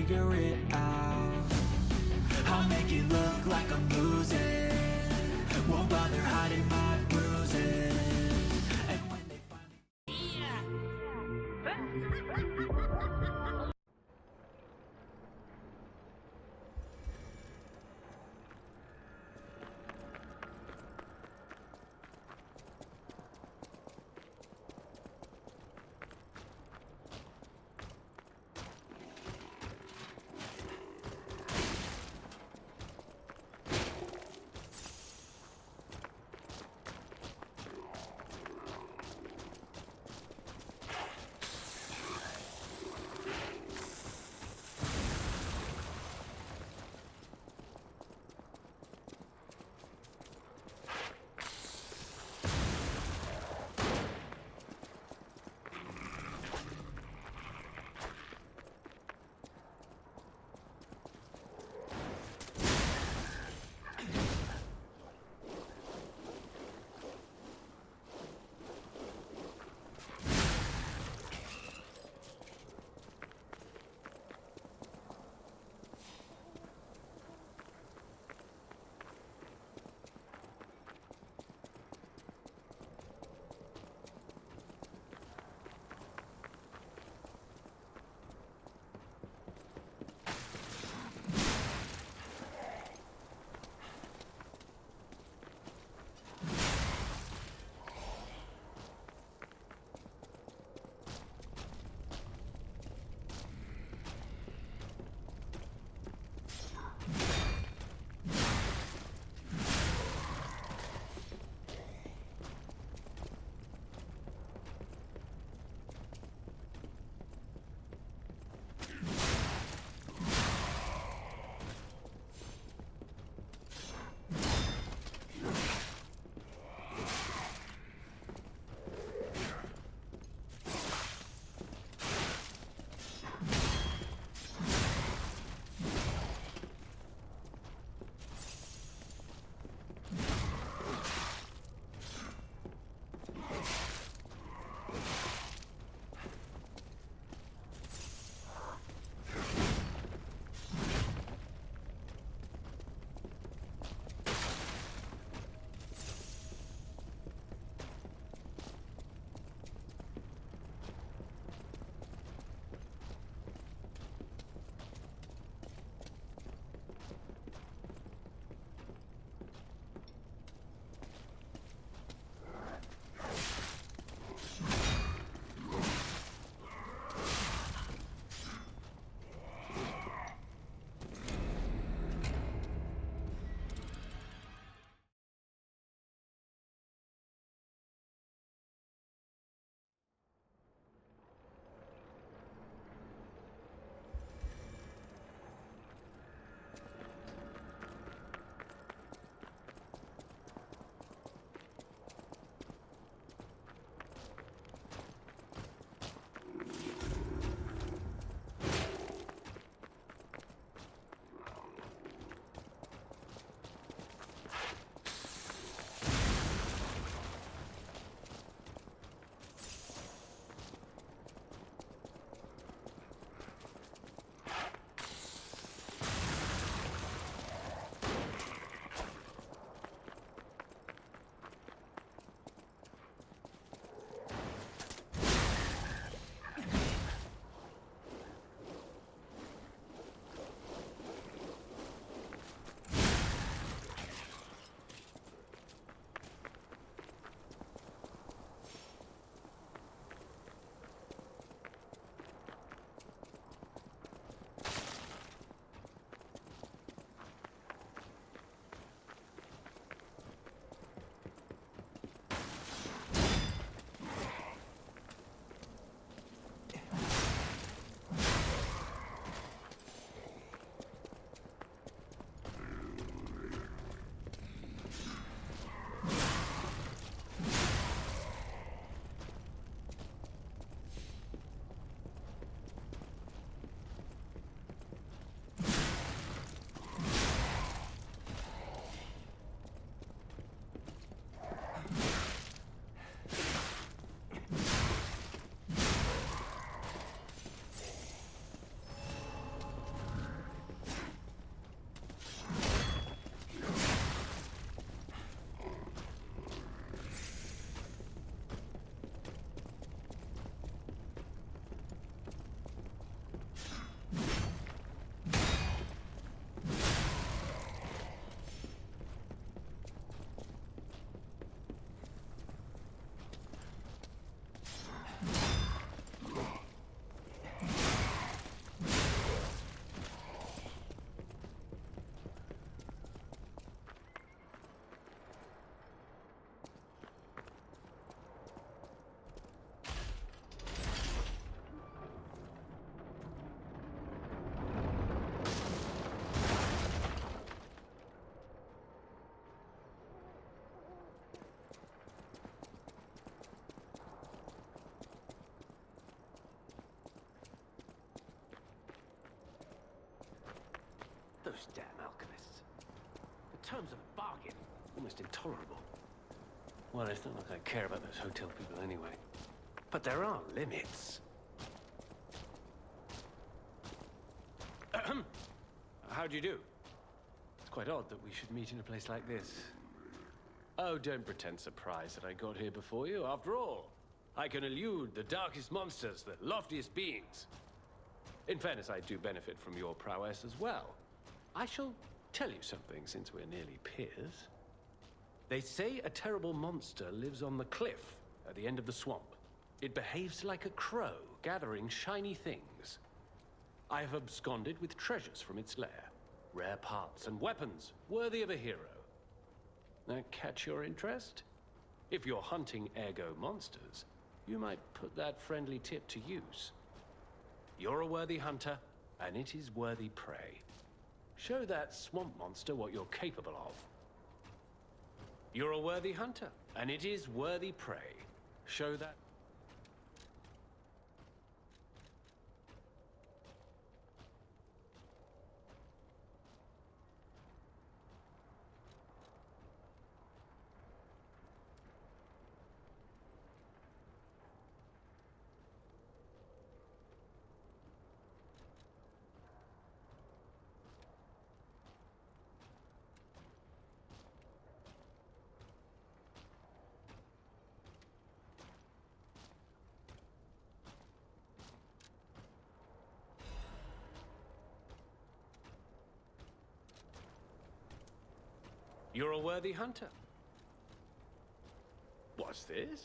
figure it out. I'll make it look like I'm losing, won't bother hiding my bruises. And when they finally Those damn alchemists. The terms of the bargain, almost intolerable. Well, it's not like I care about those hotel people anyway. But there are limits. How do you do? It's quite odd that we should meet in a place like this. Oh, don't pretend surprised that I got here before you. After all, I can elude the darkest monsters, the loftiest beings. In fairness, I do benefit from your prowess as well. I shall tell you something, since we're nearly peers. They say a terrible monster lives on the cliff at the end of the swamp. It behaves like a crow, gathering shiny things. I have absconded with treasures from its lair. Rare parts and weapons, worthy of a hero. That catch your interest? If you're hunting ergo monsters, you might put that friendly tip to use. You're a worthy hunter, and it is worthy prey. Show that swamp monster what you're capable of. You're a worthy hunter, and it is worthy prey. Show that... You're a worthy hunter. What's this?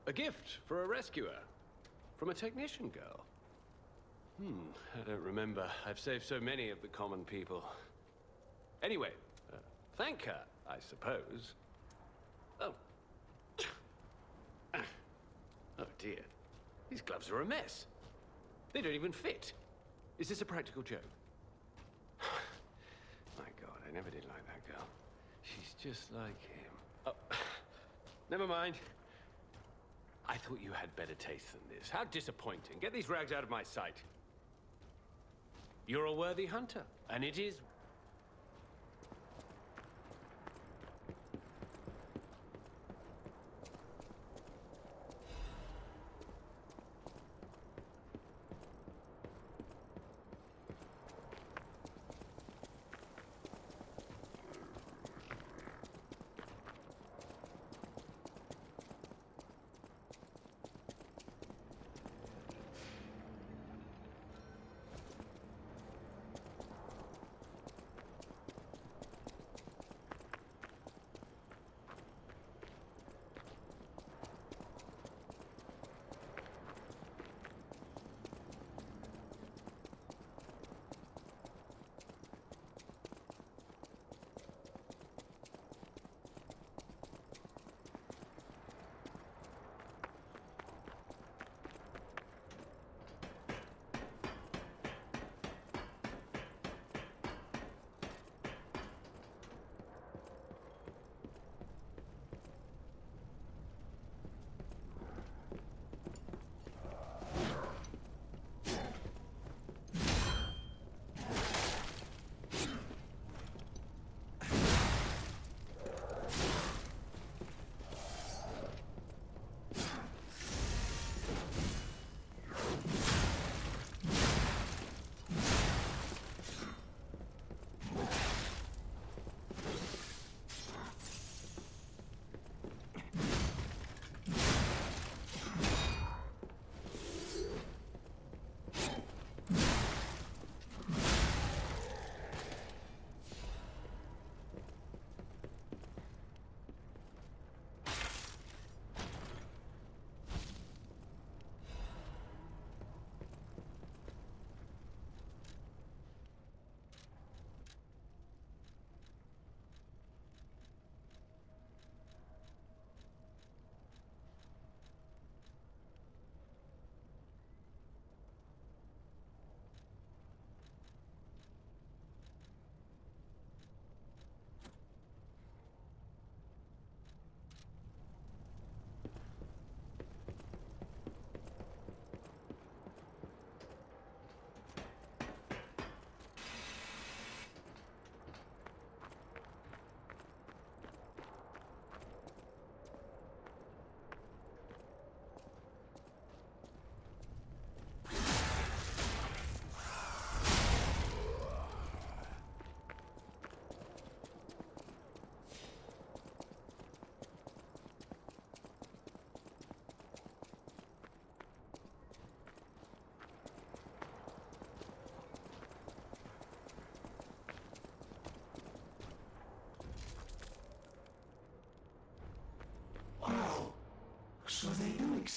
A gift for a rescuer. From a technician girl. I don't remember. I've saved so many of the common people. Anyway, thank her, I suppose. Oh. Oh dear. These gloves are a mess. They don't even fit. Is this a practical joke? My God, I never did like that girl. She's just like him. Oh, never mind. I thought you had better taste than this. How disappointing. Get these rags out of my sight. You're a worthy hunter, and it is...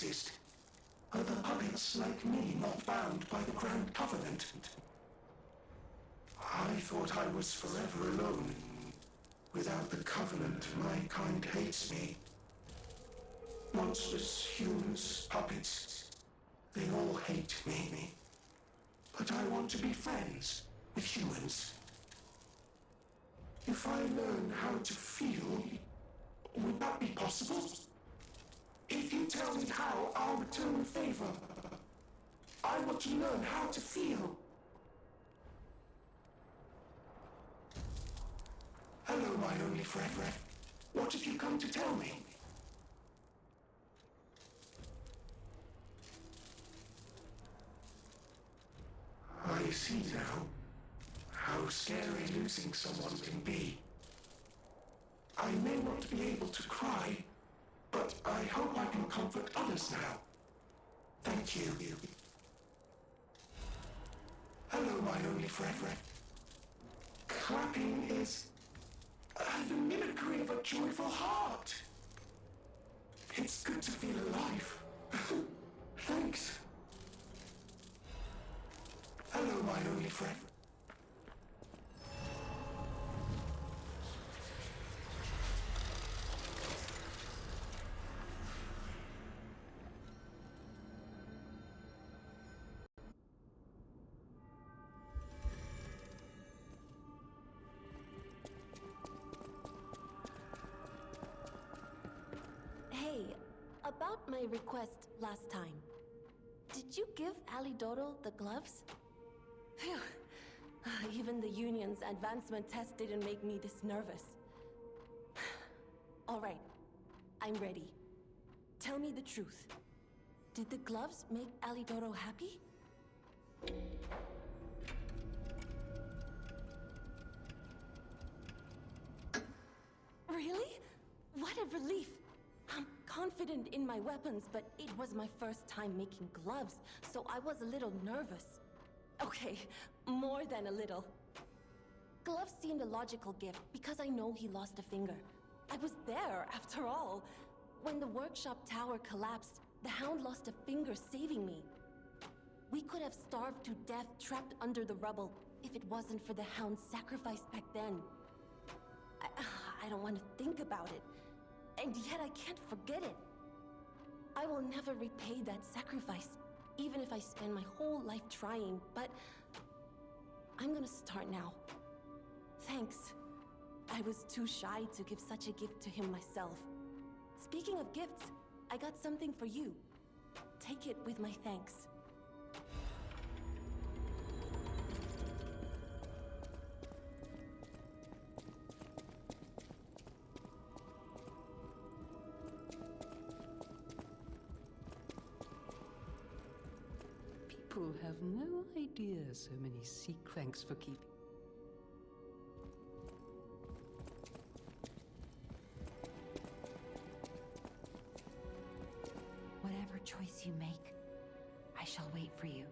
exist? Are the puppets like me not bound by the Grand Covenant? I thought I was forever alone. Without the Covenant, my kind hates me. Monsters, humans, puppets, they all hate me. But I want to be friends with humans. If I learn how to feel, would that be possible? If you tell me how, I'll return the favor. I want to learn how to feel. Hello, my only friend. What have you come to tell me? I see now how scary losing someone can be. I may not be able to cry, but I hope I can comfort others now. Thank you. Hello, my only friend. Clapping is the mimicry of a joyful heart. It's good to feel alive. Thanks. Hello, my only friend. Hey, about my request last time. Did you give Alidoro the gloves? Phew. Even the Union's advancement test didn't make me this nervous. All right, I'm ready. Tell me the truth. Did the gloves make Alidoro happy? Really? What a relief! I'm confident in my weapons, but it was my first time making gloves, so I was a little nervous. Okay, more than a little. Gloves seemed a logical gift because I know he lost a finger. I was there, after all. When the workshop tower collapsed, the Hound lost a finger saving me. We could have starved to death trapped under the rubble if it wasn't for the Hound's sacrifice back then. I don't want to think about it, and yet I can't forget it. I will never repay that sacrifice, even if I spend my whole life trying, but I'm gonna start now. Thanks. I was too shy to give such a gift to him myself. Speaking of gifts, I got something for you. Take it with my thanks. People have no idea so many seek thanks for keeping. Whatever choice you make, I shall wait for you.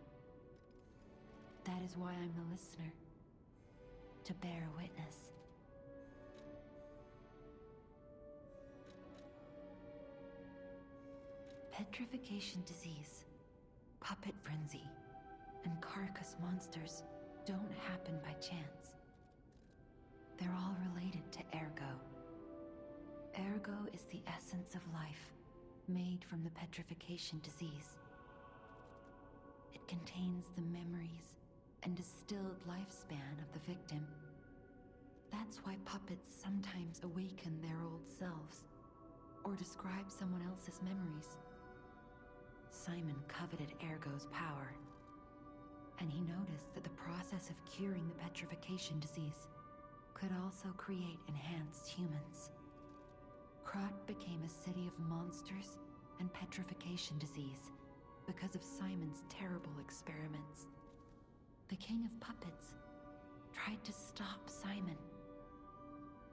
That is why I'm the listener, to bear witness. Petrification disease, puppet frenzy, and carcass monsters don't happen by chance. They're all related to ergo. Ergo is the essence of life, made from the petrification disease. It contains the memories and distilled lifespan of the victim. That's why puppets sometimes awaken their old selves, or describe someone else's memories. Simon coveted Ergo's power, and he noticed that the process of curing the petrification disease could also create enhanced humans. Krot became a city of monsters and petrification disease because of Simon's terrible experiments. The King of Puppets tried to stop Simon,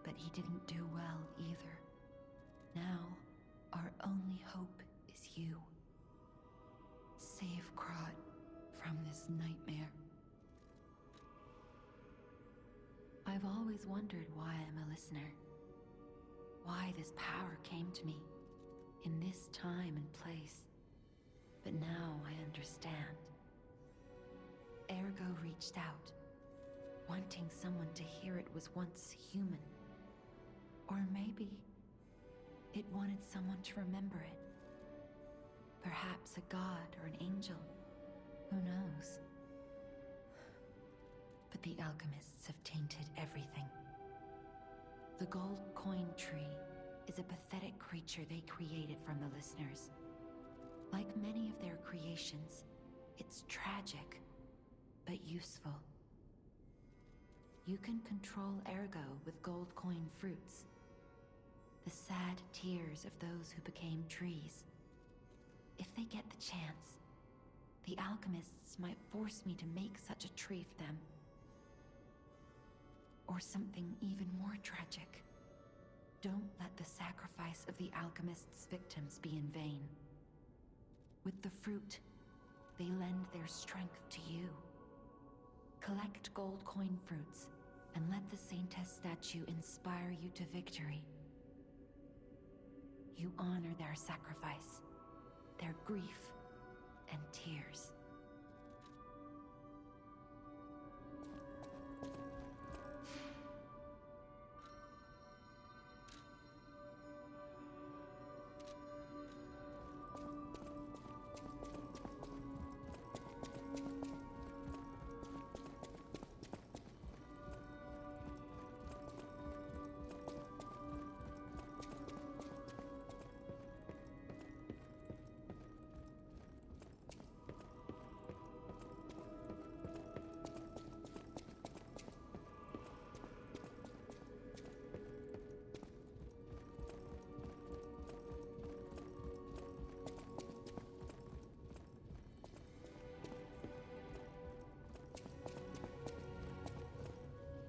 but he didn't do well either. Now, our only hope is you. Save Krot from this nightmare. I've always wondered why I'm a listener. Why this power came to me, in this time and place. but now I understand. Ergo reached out, wanting someone to hear it was once human. Or maybe it wanted someone to remember it. Perhaps a god or an angel. Who knows? But the alchemists have tainted everything. The gold coin tree is a pathetic creature they created from the listeners. Like many of their creations, it's tragic, but useful. You can control Ergo with gold coin fruits. The sad tears of those who became trees. If they get the chance, the alchemists might force me to make such a tree for them. Or something even more tragic. Don't let the sacrifice of the alchemists' victims be in vain. With the fruit, they lend their strength to you. Collect gold coin fruits, and let the Saintess statue inspire you to victory. You honor their sacrifice, their grief, and tears.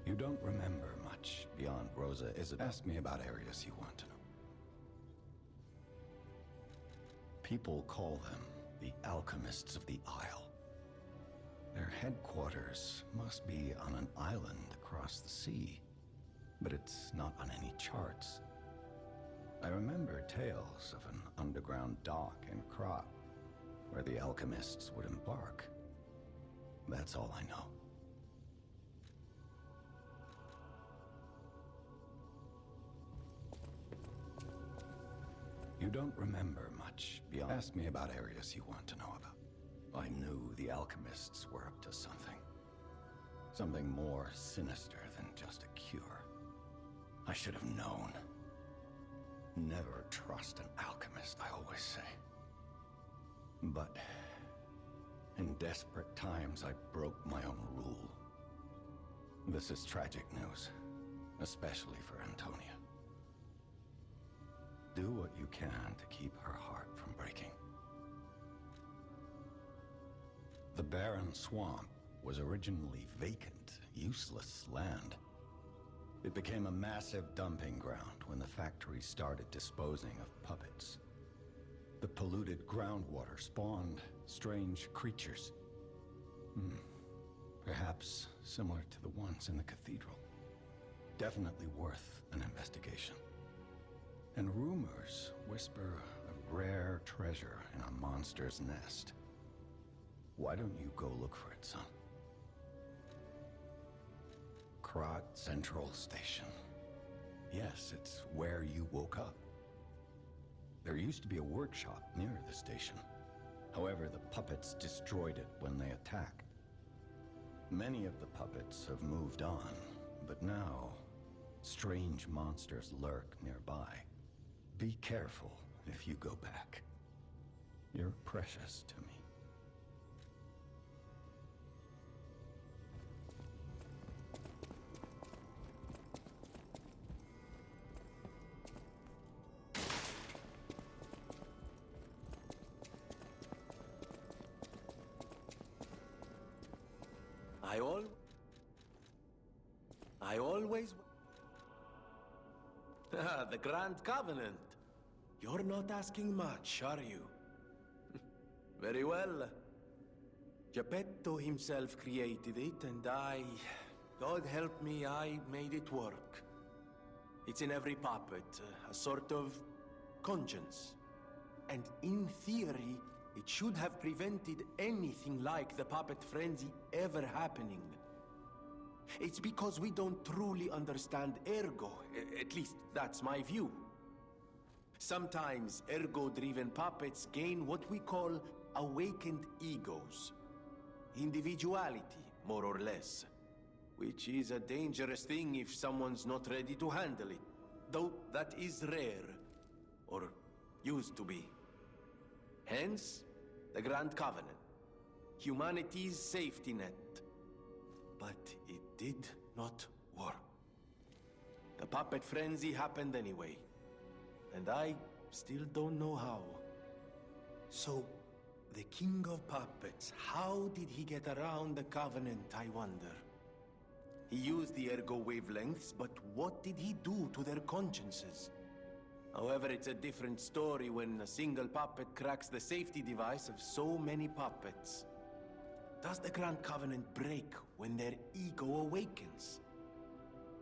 You don't remember much beyond Rosa Isabel. Ask me about areas you want to know. People call them the Alchemists of the Isle. Their headquarters must be on an island across the sea, but it's not on any charts. I remember tales of an underground dock in Krat, where the alchemists would embark. That's all I know. You don't remember much beyond. Ask me about areas you want to know about. I knew the alchemists were up to something. Something more sinister than just a cure. I should have known. Never trust an alchemist, I always say. But in desperate times, I broke my own rule. This is tragic news, especially for Antonia. Do what you can to keep her heart from breaking. The barren swamp was originally vacant, useless land. It became a massive dumping ground when the factory started disposing of puppets. The polluted groundwater spawned strange creatures. Perhaps similar to the ones in the cathedral. Definitely worth an investigation. And rumors whisper of rare treasure in a monster's nest. Why don't you go look for it, son? Krat Central Station. Yes, it's where you woke up. There used to be a workshop near the station. However, the puppets destroyed it when they attacked. Many of the puppets have moved on, but now, strange monsters lurk nearby. Be careful if you go back. You're precious to me. I always... the Grand Covenant. You're not asking much, are you? Very well. Geppetto himself created it, and God help me, I made it work. It's in every puppet, a sort of conscience. And in theory, It should have prevented anything like the puppet frenzy ever happening. It's because we don't truly understand ergo. At least, that's my view. Sometimes ergo-driven puppets gain what we call awakened egos. Individuality, more or less. Which is a dangerous thing if someone's not ready to handle it. Though that is rare. Or used to be. Hence, the Grand Covenant. Humanity's safety net. But it did not work. The puppet frenzy happened anyway. And I still don't know how. So, the King of Puppets, how did he get around the Covenant, I wonder? He used the ergo wavelengths, but what did he do to their consciences? However, it's a different story when a single puppet cracks the safety device of so many puppets. Does the Grand Covenant break when their ego awakens?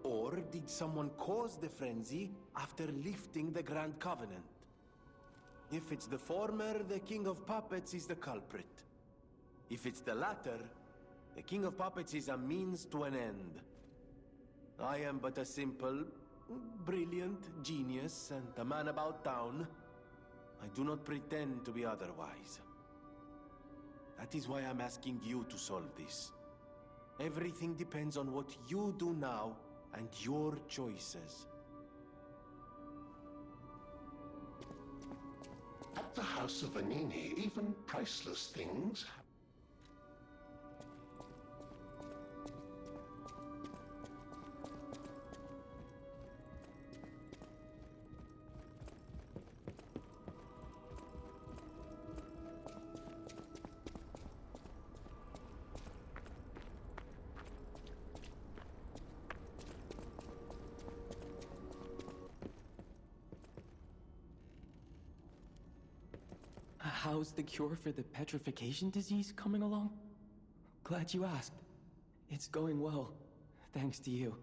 Or did someone cause the frenzy after lifting the Grand Covenant? If it's the former, the King of Puppets is the culprit. If it's the latter, the King of Puppets is a means to an end. I am but a simple, brilliant genius and a man about town. I do not pretend to be otherwise. That is why I'm asking you to solve this. Everything depends on what you do now and your choices. At the House of Vanini, even priceless things How's the cure for the petrification disease coming along? Glad you asked. It's going well, thanks to you.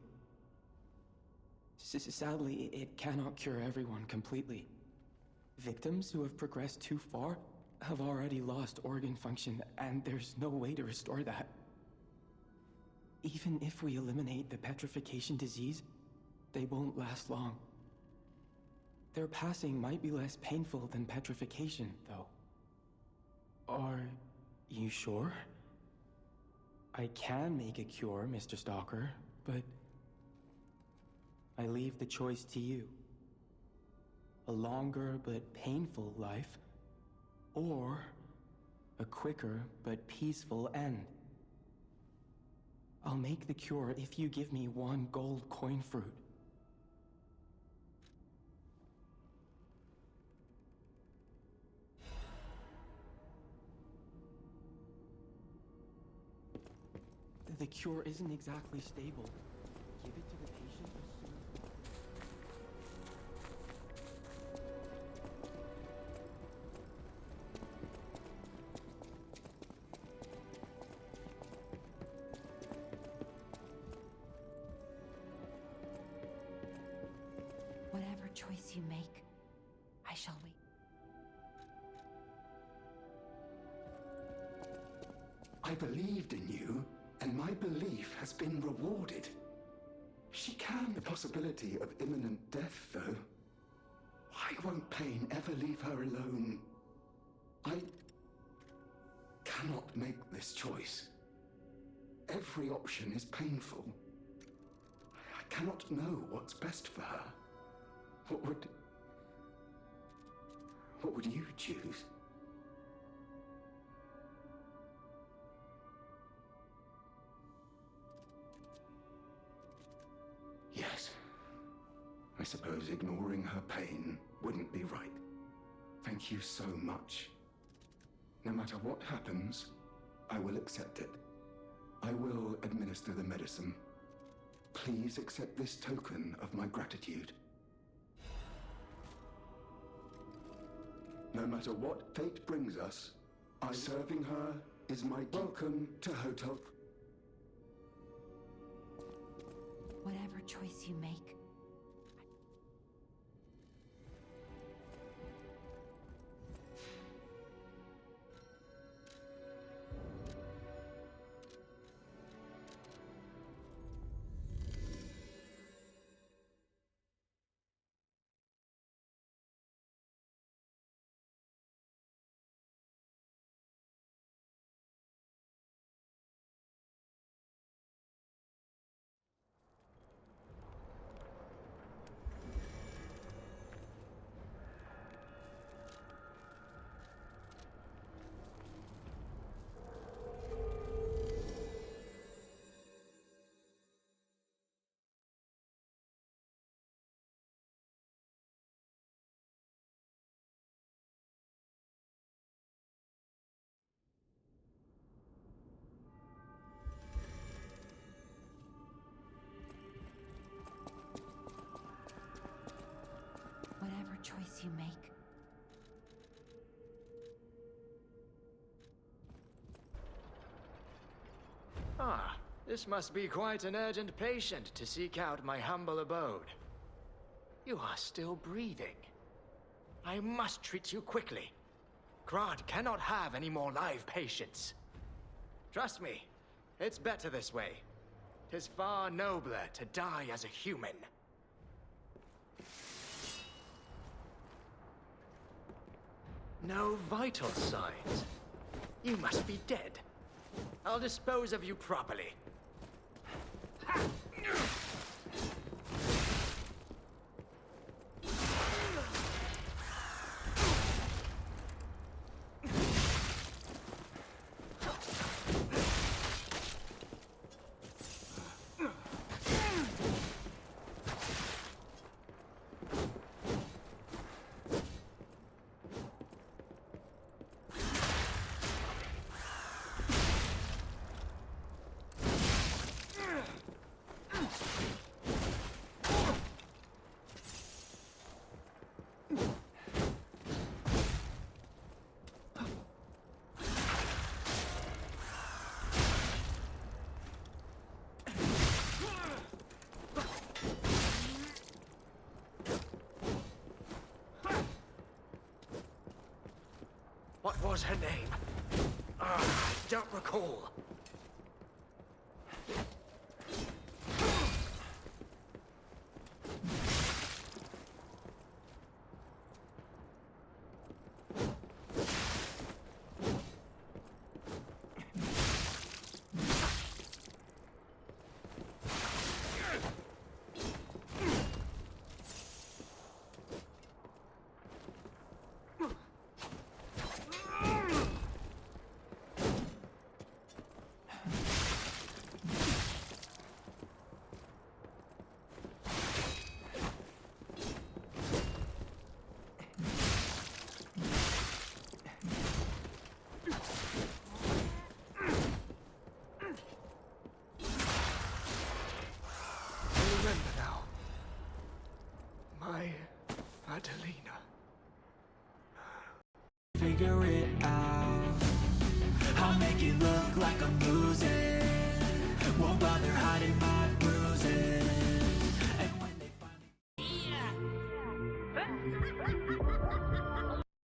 Sadly, it cannot cure everyone completely. Victims who have progressed too far have already lost organ function, and there's no way to restore that. Even if we eliminate the petrification disease, they won't last long. Their passing might be less painful than petrification, though. Are you sure? I can make a cure, Mr. Stalker, but I leave the choice to you. A longer but painful life, or a quicker but peaceful end. I'll make the cure if you give me 1 gold coin fruit. The cure isn't exactly stable. Give it to the patient as soon as possible. Whatever choice you make, I shall wait. I believed in you, and my belief has been rewarded. She can the possibility of imminent death, though. Why won't pain ever leave her alone? I cannot make this choice. Every option is painful. I cannot know what's best for her. What would you choose? Yes. I suppose ignoring her pain wouldn't be right. Thank you so much. No matter what happens, I will accept it. I will administer the medicine. Please accept this token of my gratitude. No matter what fate brings us, serving her is my welcome to Hotel. Whatever choice you make, choice you make. Ah, this must be quite an urgent patient to seek out my humble abode. You are still breathing. I must treat you quickly. Grant cannot have any more live patients. Trust me, it's better this way. 'Tis far nobler to die as a human. No vital signs. You must be dead. I'll dispose of you properly. What was her name? I don't recall. Adelina. Figure it out. I'll make it look like I'm losing. Won't bother hiding my bruises. And when they find me